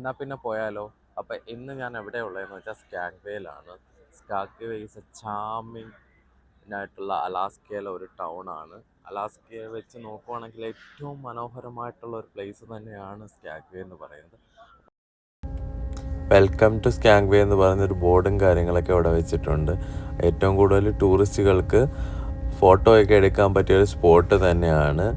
എന്നാൽ പിന്നെ പോയാലോ? അപ്പം ഇന്ന് ഞാൻ എവിടെയാണ് ഉള്ളതെന്ന് വെച്ചാൽ സ്കാഗ്വേയിലാണ്. സ്കാഗ്വേ ഈസ് എ ചാമിങ് ആയിട്ടുള്ള അലാസ്കയിലെ ഒരു ടൗണാണ്. അലാസ്കയെ വെച്ച് നോക്കുവാണെങ്കിൽ ഏറ്റവും മനോഹരമായിട്ടുള്ള ഒരു പ്ലേസ് തന്നെയാണ് സ്കാഗ്വേ എന്ന് പറയുന്നത്. വെൽക്കം ടു സ്കാഗ്വേ എന്ന് പറയുന്നൊരു ബോർഡും കാര്യങ്ങളൊക്കെ അവിടെ വെച്ചിട്ടുണ്ട്. ഏറ്റവും കൂടുതൽ ടൂറിസ്റ്റുകൾക്ക് ഫോട്ടോയൊക്കെ എടുക്കാൻ പറ്റിയൊരു സ്പോട്ട് തന്നെയാണ്.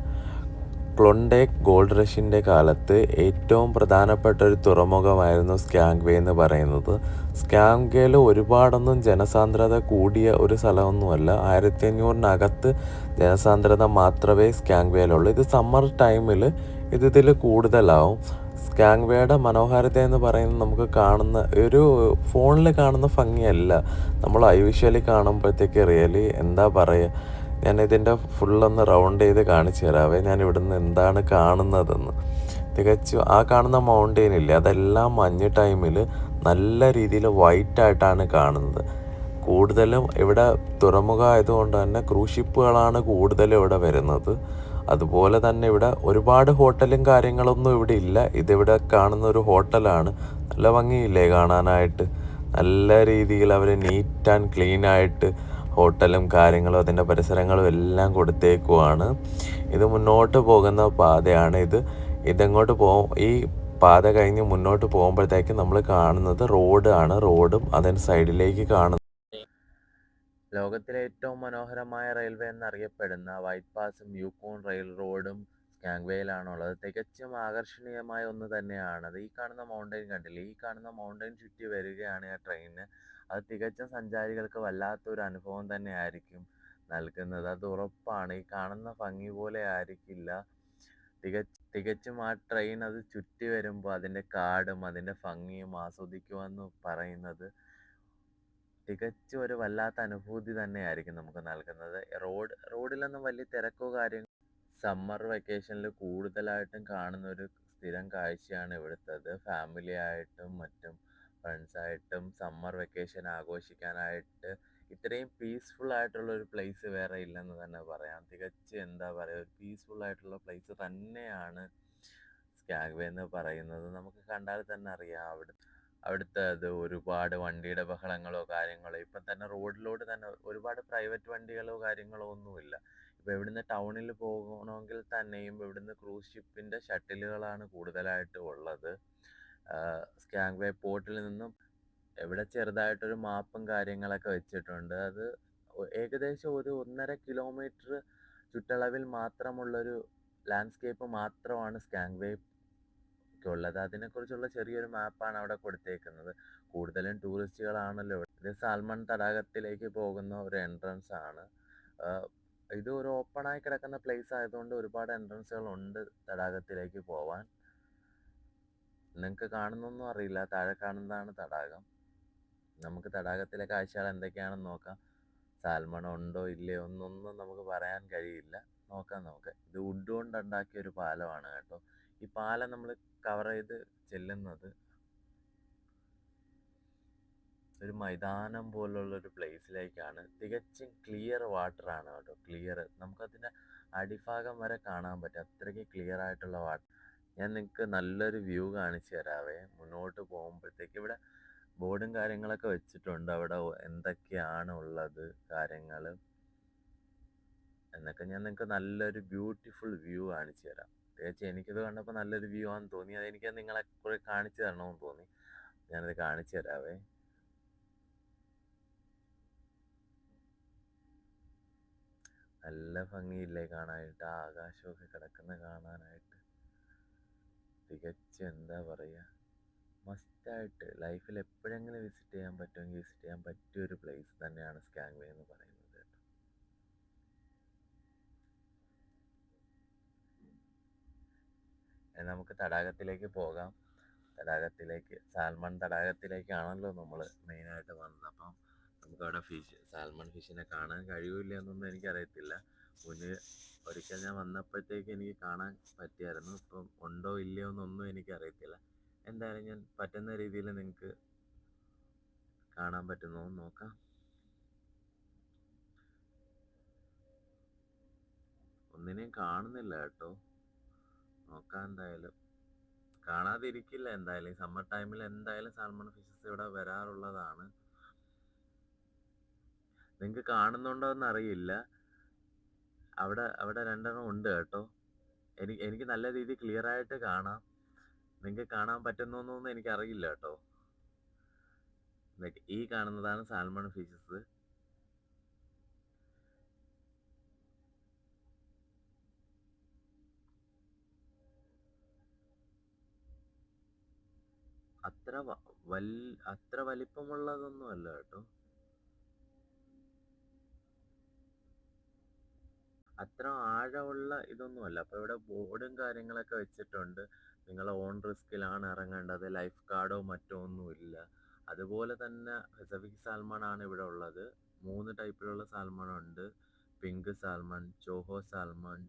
ക്ലോണ്ടേക്ക് ഗോൾഡ് റഷിൻ്റെ കാലത്ത് ഏറ്റവും പ്രധാനപ്പെട്ട ഒരു തുറമുഖമായിരുന്നു സ്കാഗ്വേ എന്ന് പറയുന്നത്. സ്കാഗ്വേയിൽ ഒരുപാടൊന്നും ജനസാന്ദ്രത കൂടിയ ഒരു സ്ഥലമൊന്നുമല്ല. 1500-നകത്ത് ജനസാന്ദ്രത മാത്രമേ സ്കാഗ്വേയിലുള്ളൂ. ഇത് സമ്മർ ടൈമിൽ ഇതിൽ കൂടുതലാവും. സ്കാഗ്വേയുടെ മനോഹാരിത എന്ന് പറയുന്നത് നമുക്ക് കാണുന്ന ഒരു ഫോണിൽ കാണുന്ന ഭംഗിയല്ല, നമ്മൾ ഐ വിഷ്വലി കാണുമ്പോഴത്തേക്ക് റിയലി എന്താ പറയുക, ഞാനിതിൻ്റെ ഫുള്ളൊന്ന് റൗണ്ട് ചെയ്ത് കാണിച്ചു തരാവേ. ഞാൻ ഇവിടുന്ന് എന്താണ് കാണുന്നതെന്ന്. തികച്ചും ആ കാണുന്ന മൗണ്ടെയിൻ ഇല്ലേ, അതെല്ലാം മഞ്ഞ് ടൈമിൽ നല്ല രീതിയിൽ വൈറ്റായിട്ടാണ് കാണുന്നത്. കൂടുതലും ഇവിടെ തുറമുഖം ആയതുകൊണ്ട് തന്നെ ക്രൂസ് ഷിപ്പുകളാണ് കൂടുതലും ഇവിടെ വരുന്നത്. അതുപോലെ തന്നെ ഇവിടെ ഒരുപാട് ഹോട്ടലും കാര്യങ്ങളൊന്നും ഇവിടെ ഇല്ല. ഇതിവിടെ കാണുന്ന ഒരു ഹോട്ടലാണ്. നല്ല ഭംഗിയില്ലേ കാണാനായിട്ട്? നല്ല രീതിയിൽ അവർ നീറ്റ് ആൻഡ് ക്ലീൻ ആയിട്ട് ഹോട്ടലും കാര്യങ്ങളും അതിൻ്റെ പരിസരങ്ങളും എല്ലാം കൊടുത്തേക്കുവാണ്. ഇത് മുന്നോട്ട് പോകുന്ന പാതയാണ്. ഇതെങ്ങോട്ട് പോകും? ഈ പാത കഴിഞ്ഞ് മുന്നോട്ട് പോകുമ്പോഴത്തേക്കും നമ്മൾ കാണുന്നത് റോഡും അതിന് സൈഡിലേക്ക് കാണുന്നത് ലോകത്തിലെ ഏറ്റവും മനോഹരമായ റെയിൽവേ എന്നറിയപ്പെടുന്ന വൈറ്റ് പാസും യൂക്കോൺ റെയിൽ റോഡും സ്കാഗ്വേയിലാണുള്ളത്. തികച്ചും ആകർഷണീയമായ ഒന്ന് തന്നെയാണത്. ഈ കാണുന്ന മൗണ്ടെയിൻ കണ്ടില്ലേ? ഈ കാണുന്ന മൗണ്ടെയിൻ ചുറ്റി വരികയാണ് ആ ട്രെയിന്. അത് തികച്ചും സഞ്ചാരികൾക്ക് വല്ലാത്തൊരു അനുഭവം തന്നെയായിരിക്കും നൽകുന്നത്. അത് ഉറപ്പാണ്. ഈ കാണുന്ന ഭംഗി പോലെ ആയിരിക്കില്ല. തികച്ചും ആ ട്രെയിൻ അത് ചുറ്റി വരുമ്പോൾ അതിൻ്റെ കാടും അതിൻ്റെ ഭംഗിയും ആസ്വദിക്കുമെന്ന് പറയുന്നത് തികച്ചും ഒരു വല്ലാത്ത അനുഭൂതി തന്നെയായിരിക്കും നമുക്ക് നൽകുന്നത്. റോഡിലൊന്നും വലിയ തിരക്കോ കാര്യങ്ങളോ സമ്മർ വെക്കേഷനിൽ കൂടുതലായിട്ടും കാണുന്ന ഒരു സ്ഥിരം കാഴ്ചയാണ് ഇവിടുത്തത്. ഫാമിലി ആയിട്ടും മറ്റും ഫ്രണ്ട്സായിട്ടും സമ്മർ വെക്കേഷൻ ആഘോഷിക്കാനായിട്ട് ഇത്രയും പീസ്ഫുൾ ആയിട്ടുള്ള ഒരു പ്ലേസ് വേറെ ഇല്ലെന്ന് തന്നെ പറയാം. തികച്ചും എന്താ പറയുക, ഒരു പീസ്ഫുൾ ആയിട്ടുള്ള പ്ലേസ് തന്നെയാണ് സ്കാഗ്വേ എന്ന് പറയുന്നത്. നമുക്ക് കണ്ടാൽ തന്നെ അറിയാം അവിടുത്തെ അത് ഒരുപാട് വണ്ടിയുടെ ബഹളങ്ങളോ കാര്യങ്ങളോ. ഇപ്പം തന്നെ റോഡിലോട്ട് തന്നെ ഒരുപാട് പ്രൈവറ്റ് വണ്ടികളോ കാര്യങ്ങളോ ഒന്നുമില്ല. ഇപ്പം ഇവിടുന്ന് ടൗണിൽ പോകണമെങ്കിൽ തന്നെയും ഇവിടുന്ന് ക്രൂസ് ഷിപ്പിൻ്റെ ഷട്ടിലുകളാണ് കൂടുതലായിട്ട് ഉള്ളത്. സ്കാഗ്വേ പോർട്ടിൽ നിന്നും ഇവിടെ ചെറുതായിട്ടൊരു മാപ്പും കാര്യങ്ങളൊക്കെ വെച്ചിട്ടുണ്ട്. അത് ഏകദേശം ഒരു 1.5 കിലോമീറ്റർ ചുറ്റളവിൽ മാത്രമുള്ളൊരു ലാൻഡ്സ്കേപ്പ് മാത്രമാണ് സ്കാഗ്വേ ഉള്ളത്. അതിനെക്കുറിച്ചുള്ള ചെറിയൊരു മാപ്പാണ് അവിടെ കൊടുത്തേക്കുന്നത്. കൂടുതലും ടൂറിസ്റ്റുകളാണല്ലോ ഇവിടെ. ഇത് സാൽമൺ തടാകത്തിലേക്ക് പോകുന്ന ഒരു എൻട്രൻസ് ആണ്. ഇത് ഒരു ഓപ്പണായി കിടക്കുന്ന പ്ലേസ് ആയതുകൊണ്ട് ഒരുപാട് എൻട്രൻസുകൾ ഉണ്ട് തടാകത്തിലേക്ക് പോവാൻ. നിങ്ങൾക്ക് കാണുന്നൊന്നും അറിയില്ല, താഴെ കാണുന്നതാണ് തടാകം. നമുക്ക് തടാകത്തിലെ കാഴ്ചകൾ എന്തൊക്കെയാണെന്ന് നോക്കാം. സാൽമൺ ഉണ്ടോ ഇല്ലയോ എന്നൊന്നും നമുക്ക് പറയാൻ കഴിയില്ല. നോക്കാം നമുക്ക്. ഇത് വുഡ് കൊണ്ട് ഉണ്ടാക്കിയ ഒരു പാലമാണ് കേട്ടോ. ഈ പാലം നമ്മൾ കവർ ചെയ്ത് ചെല്ലുന്നത് ഒരു മൈതാനം പോലുള്ള ഒരു പ്ലേസിലേക്കാണ്. തികച്ചും ക്ലിയർ വാട്ടറാണ് കേട്ടോ. ക്ലിയർ, നമുക്കതിൻ്റെ അടിഭാഗം വരെ കാണാൻ പറ്റും. അത്രയ്ക്ക് ക്ലിയർ ആയിട്ടുള്ള വാട്ടർ. ഞാൻ നിങ്ങൾക്ക് നല്ലൊരു വ്യൂ കാണിച്ചു തരാവേ. മുന്നോട്ട് പോകുമ്പോഴത്തേക്ക് ഇവിടെ ബോർഡും കാര്യങ്ങളൊക്കെ വെച്ചിട്ടുണ്ട്. അവിടെ എന്തൊക്കെയാണ് ഉള്ളത് കാര്യങ്ങൾ എന്നൊക്കെ ഞാൻ നിങ്ങൾക്ക് നല്ലൊരു ബ്യൂട്ടിഫുൾ വ്യൂ കാണിച്ചു തരാം. പ്രത്യേകിച്ച് എനിക്കിത് കണ്ടപ്പോൾ നല്ലൊരു വ്യൂ ആണെന്ന് തോന്നി. അതെനിക്ക് നിങ്ങളെ കുറെ കാണിച്ചു തരണമെന്ന് തോന്നി. ഞാനത് കാണിച്ചു തരാവേ. നല്ല ഭംഗിയില്ലേ കാണാനായിട്ട്? ആ ആകാശമൊക്കെ കിടക്കുന്ന കാണാനായിട്ട് തികച്ചും എന്താ പറയുക, മസ്റ്റായിട്ട് ലൈഫിൽ എപ്പോഴെങ്കിലും വിസിറ്റ് ചെയ്യാൻ പറ്റുമെങ്കിൽ വിസിറ്റ് ചെയ്യാൻ പറ്റിയ ഒരു പ്ലേസ് തന്നെയാണ് സ്കാഗ്വേ എന്ന് പറയുന്നത് കേട്ടോ. നമുക്ക് തടാകത്തിലേക്ക് പോകാം. സാൽമൺ തടാകത്തിലേക്കാണല്ലോ നമ്മൾ മെയിനായിട്ട് വന്നത്. അപ്പം നമുക്കവിടെ സാൽമൺ ഫിഷിനെ കാണാൻ കഴിയില്ല എന്നൊന്നും എനിക്കറിയത്തില്ല. മുന്നേ ഒരിക്കൽ ഞാൻ വന്നപ്പോഴത്തേക്ക് എനിക്ക് കാണാൻ പറ്റിയായിരുന്നു. ഇപ്പം ഉണ്ടോ ഇല്ലയോ എന്നൊന്നും എനിക്കറിയത്തില്ല. എന്തായാലും ഞാൻ പറ്റുന്ന രീതിയിൽ നിങ്ങൾക്ക് കാണാൻ പറ്റുന്നോ എന്ന് നോക്കാം. ഒന്നിനെയും കാണുന്നില്ല കേട്ടോ. നോക്കാം എന്തായാലും. കാണാതിരിക്കില്ല എന്തായാലും. സമ്മർ ടൈമിൽ എന്തായാലും സാൽമൺ ഫിഷസ് ഇവിടെ വരാറുള്ളതാണ്. നിങ്ങൾക്ക് കാണുന്നുണ്ടോ എന്നറിയില്ല. അവിടെ അവിടെ രണ്ടെണ്ണം ഉണ്ട് കേട്ടോ. എനിക്ക് നല്ല രീതിയിൽ ക്ലിയർ ആയിട്ട് കാണാം. നിങ്ങൾക്ക് കാണാൻ പറ്റുന്നൊന്നും എനിക്കറിയില്ല കേട്ടോ. ഈ കാണുന്നതാണ് സാൽമൺ ഫിഷസ്. അത്ര വലിപ്പമുള്ളതൊന്നും അല്ല കേട്ടോ. അത്ര ആഴമുള്ള ഇതൊന്നും അല്ല. അപ്പോൾ ഇവിടെ ബോർഡും കാര്യങ്ങളൊക്കെ വെച്ചിട്ടുണ്ട്. നിങ്ങൾ ഓൺ റിസ്കിലാണ് ഇറങ്ങേണ്ടത്. ലൈഫ് ഗാർഡോ മറ്റോ ഒന്നുമില്ല. അതുപോലെ തന്നെ പസഫിക് സാൽമൺ ആണ് ഇവിടെ ഉള്ളത്. 3 ടൈപ്പിലുള്ള സാൽമൺ ഉണ്ട്. Pink salmon, coho salmon.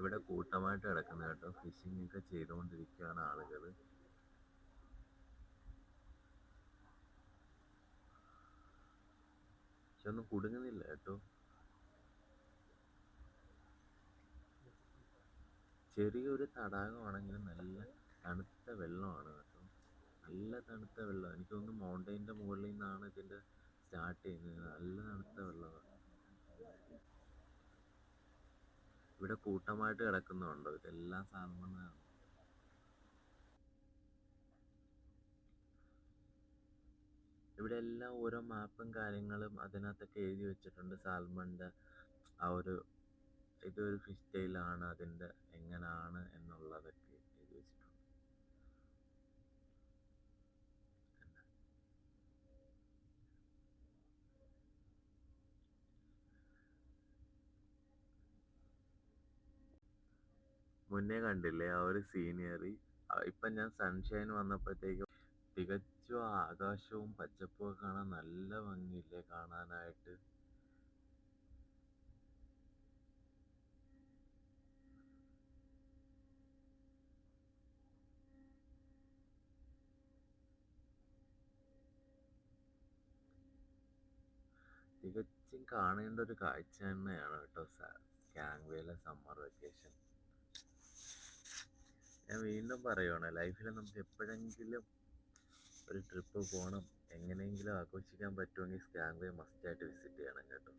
ഇവിടെ കൂട്ടമായിട്ട് കിടക്കുന്ന കേട്ടോ. ഫിഷിംഗ് ഒക്കെ ചെയ്തുകൊണ്ടിരിക്കുകയാണ് ആളുകൾ. പക്ഷെ ഒന്നും കുടുങ്ങുന്നില്ല കേട്ടോ. ചെറിയൊരു തടാകമാണെങ്കിലും നല്ല തണുത്ത വെള്ളമാണ് കേട്ടോ. നല്ല തണുത്ത വെള്ളം. എനിക്ക് തോന്നുന്നു മൗണ്ടൈൻ്റെ മുകളിൽ നിന്നാണ് ഇതിൻ്റെ സ്റ്റാർട്ട് ചെയ്യുന്നത്. നല്ല തണുത്ത വെള്ളമാണ്. ഇവിടെ കൂട്ടമായിട്ട് കിടക്കുന്നുണ്ടോ? ഇതെല്ലാം സാൽമണാണ്. ഇവിടെ എല്ലാം ഓരോ മാപ്പും കാര്യങ്ങളും അതിനകത്തൊക്കെ എഴുതി വെച്ചിട്ടുണ്ട്. സാൽമണിൻ്റെ ആ ഒരു ഇതൊരു ഫിഷ് ടെയിലാണ്, അതിൻ്റെ എങ്ങനെയാണ് എന്നുള്ളതൊക്കെ എഴുതി വെച്ചിട്ടുണ്ട്. മുന്നേ കണ്ടില്ലേ ആ ഒരു സീനിയറി? ഇപ്പം ഞാൻ സൺഷൈൻ വന്നപ്പോഴത്തേക്കും തികച്ചും ആകാശവും പച്ചപ്പും ഒക്കെ കാണാൻ നല്ല ഭംഗിയില്ലേ കാണാനായിട്ട്? തികച്ചും കാണേണ്ട ഒരു കാഴ്ച തന്നെയാണ് കേട്ടോ സ്കാങ്വേയിലെ സമ്മർ വെക്കേഷൻ. ഞാൻ വീണ്ടും പറയുവാണ്, ലൈഫിൽ നമുക്ക് എപ്പോഴെങ്കിലും ഒരു ട്രിപ്പ് പോകണം, എങ്ങനെയെങ്കിലും ആഘോഷിക്കാൻ പറ്റുമെങ്കിൽ സ്കാങ്വേ മസ്റ്റായിട്ട് വിസിറ്റ് ചെയ്യണം കേട്ടോ.